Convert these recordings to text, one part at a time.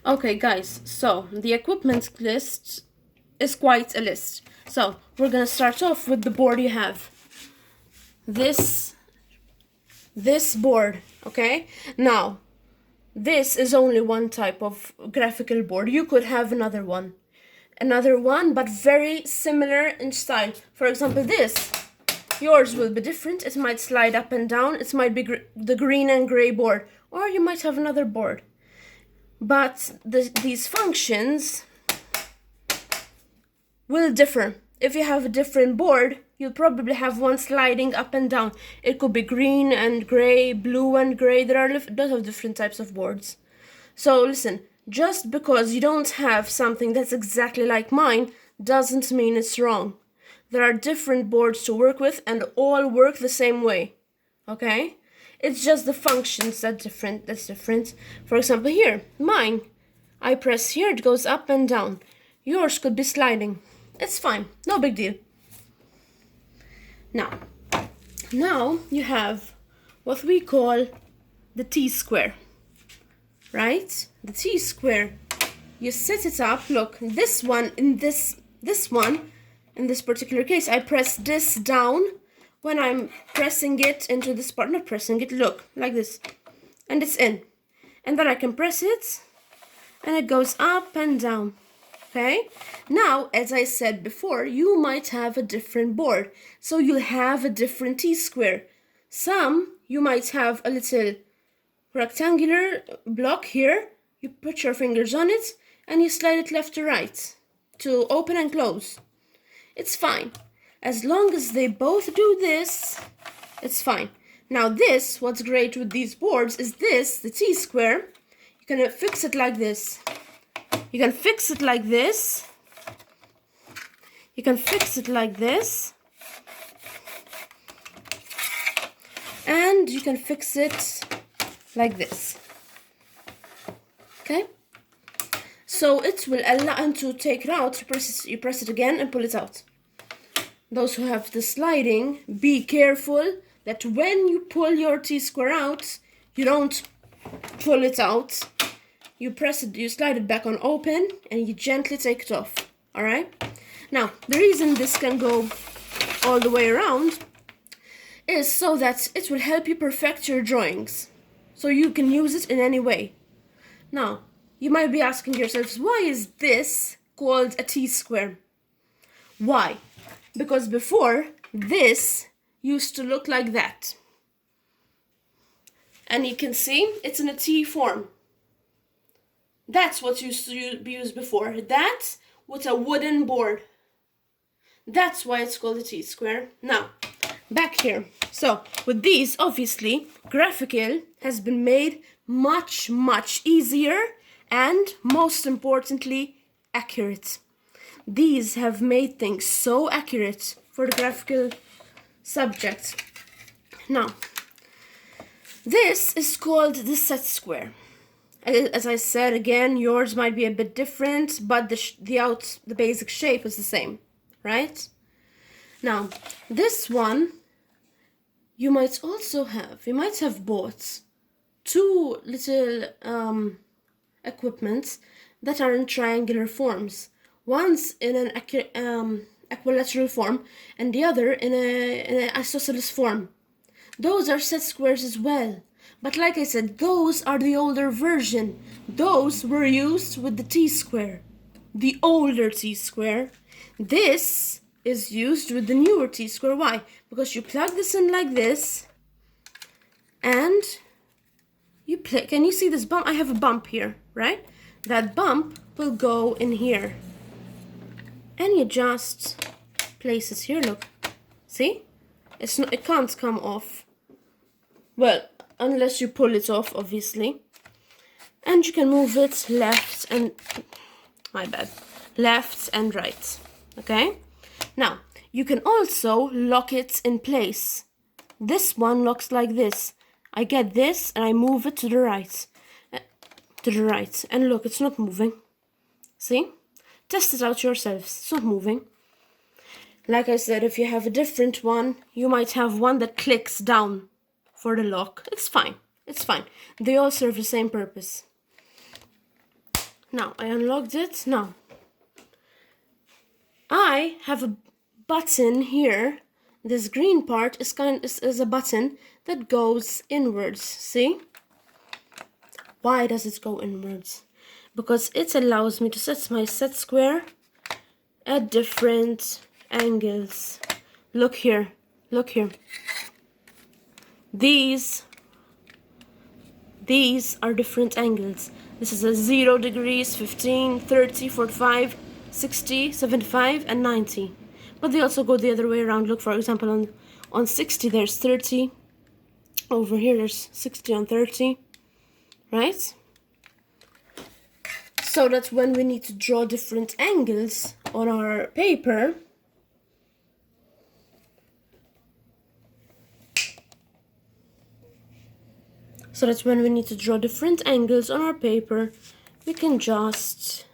Okay, guys, so the equipment list is quite a list. So we're gonna start off with the board you have. This board, okay? Now, this is only one type of graphical board. You could have another one, but very similar in style. For example, this. Yours will be different. It might slide up and down. It might be the green and gray board, or you might have another board. But these functions will differ. If you have a different board, you'll probably have one sliding up and down. It could be green and gray, blue and gray. There are a lot of different types of boards. So listen, just because you don't have something that's exactly like mine doesn't mean it's wrong. There are different boards to work with and all work the same way. Okay? It's just the functions that's different. For example, here, mine. I press here, it goes up and down. Yours could be sliding. It's fine, no big deal. Now you have what we call the T-square, right? The T-square. You set it up. Look, this one in this particular case, I press this down when I'm pressing it into this part. Not pressing it. Look, like this, and it's in, and then I can press it, and it goes up and down. Okay, now, as I said before, you might have a different board, so you'll have a different T-square. Some, you might have a little rectangular block here. You put your fingers on it, and you slide it left to right to open and close. It's fine. As long as they both do this, it's fine. Now this, what's great with these boards is this, the T-square, you can fix it like this. You can fix it like this. You can fix it like this. And you can fix it like this. Okay? So it will allow you to take it out. You press it again and pull it out. Those who have the sliding, be careful that when you pull your T-square out, you don't pull it out. You press it, you slide it back on open, and you gently take it off. Alright? Now, the reason this can go all the way around is so that it will help you perfect your drawings. So you can use it in any way. Now, you might be asking yourselves, why is this called a T-square? Why? Because before, this used to look like that. And you can see it's in a T form. That's what used to be used before. That with a wooden board. That's why it's called a T-square. Now, back here. So, with these, obviously, graphical has been made much, much easier and, most importantly, accurate. These have made things so accurate for the graphical subject. Now, this is called the set square. As I said again, yours might be a bit different, but the basic shape is the same, right? Now, this one, you might have bought two little equipments that are in triangular forms. One's in an equilateral form, and the other in an isosceles form. Those are set squares as well. But like I said, those are the older version. Those were used with the T-square, the older T-square. This is used with the newer T-square. Why? Because you plug this in like this, and you play. Can you see this bump? I have a bump here, right? That bump will go in here. And you just place it here, look. See? It can't come off. Well, unless you pull it off, obviously. And you can move it left and right. Okay? Now, you can also lock it in place. This one locks like this. I get this and I move it to the right. And look, it's not moving. See? Test it out yourselves. It's not moving. Like I said, if you have a different one, you might have one that clicks down for the lock. It's fine. They all serve the same purpose. Now I unlocked it. Now I have a button here. This green part is a button that goes inwards. See? Why does it go inwards? Because it allows me to set my set square at different angles. Look here. Look here. These are different angles. This is a 0 degrees, 15, 30, 45, 60, 75, and 90. But they also go the other way around. Look, for example, on 60 there's 30. Over here there's 60 on 30. Right? So that when we need to draw different angles on our paper, we can just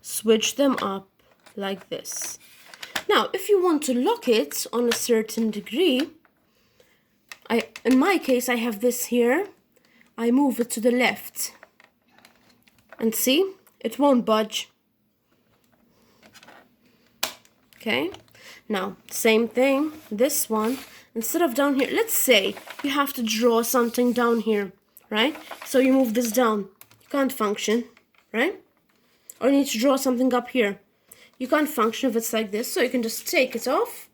switch them up like this. Now, if you want to lock it on a certain degree, in my case, I have this here. I move it to the left. And see, it won't budge. Okay, now, same thing, this one, instead of down here, let's say you have to draw something down here, right? So you move this down, you can't function, right? Or you need to draw something up here. You can't function if it's like this, so you can just take it off,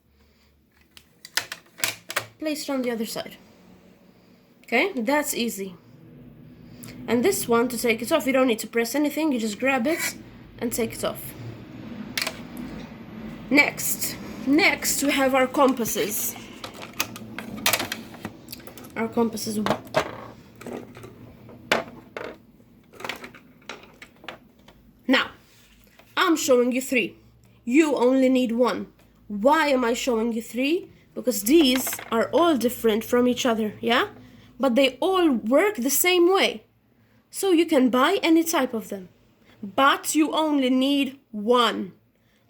place it on the other side. Okay, that's easy. And this one, to take it off, you don't need to press anything, you just grab it and take it off. Next we have our compasses. Our compasses. Now, I'm showing you 3. You only need 1. Why am I showing you 3? Because these are all different from each other, yeah? But they all work the same way. So you can buy any type of them. But you only need 1.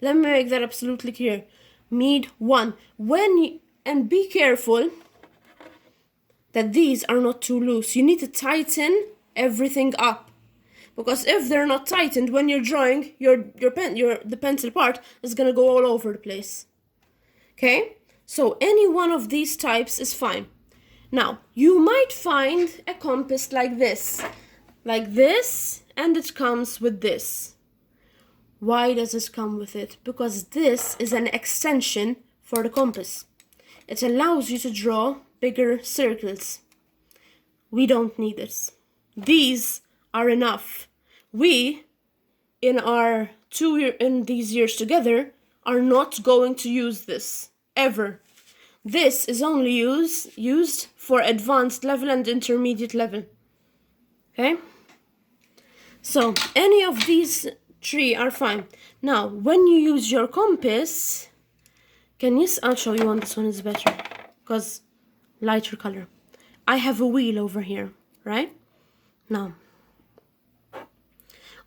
Let me make that absolutely clear. Need 1. And be careful that these are not too loose. You need to tighten everything up. Because if they're not tightened, when you're drawing, the pencil part is gonna go all over the place. Okay? So any one of these types is fine. Now, you might find a compass like this, and it comes with this. Why does it come with it? Because this is an extension for the compass. It allows you to draw bigger circles. We don't need this. These are enough. We, in these years together, are not going to use this, ever. This is only used for advanced level and intermediate level. Okay? So, any of these 3 are fine. Now, when you use your compass, I'll show you on this one is better, because lighter color. I have a wheel over here, right? Now,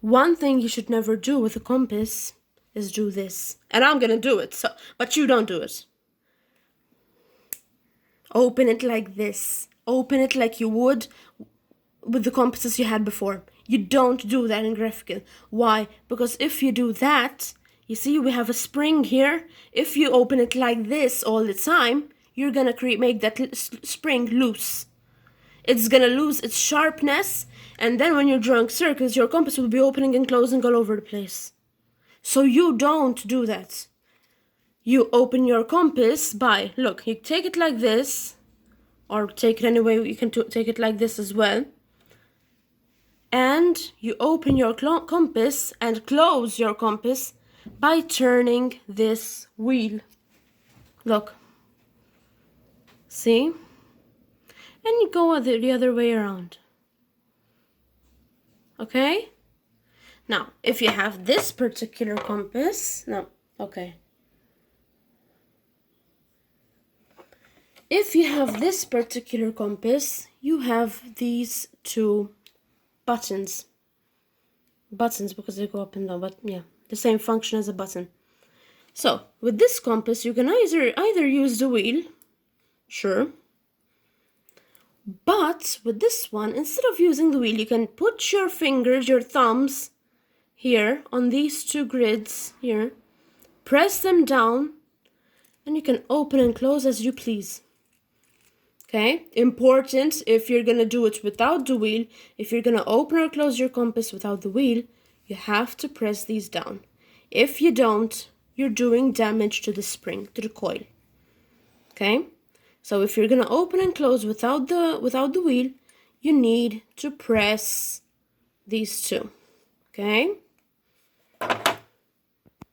one thing you should never do with a compass is do this. And I'm gonna do it, but you don't do it. Open it like this. Open it like you would with the compasses you had before. You don't do that in graphical. Why? Because if you do that, you see we have a spring here. If you open it like this all the time, you're gonna make that spring loose. It's gonna lose its sharpness, and then when you're drawing circles, your compass will be opening and closing all over the place. So you don't do that. You open your compass by, look, you take it like this, or take it anyway, you can take it like this as well. And you open your compass and close your compass by turning this wheel. Look. See? And you go the other way around. Okay? Now, if you have this particular compass, If you have this particular compass, you have these 2 buttons. Buttons because they go up and down, but yeah, the same function as a button. So, with this compass, you can either use the wheel, sure, But with this one, instead of using the wheel, you can put your fingers, your thumbs, here on these two grids here, press them down, and you can open and close as you please. Okay, important, if you're gonna do it without the wheel, if you're gonna open or close your compass without the wheel, you have to press these down. If you don't, you're doing damage to the spring, to the coil. Okay, so if you're gonna open and close without the wheel, you need to press these two. Okay,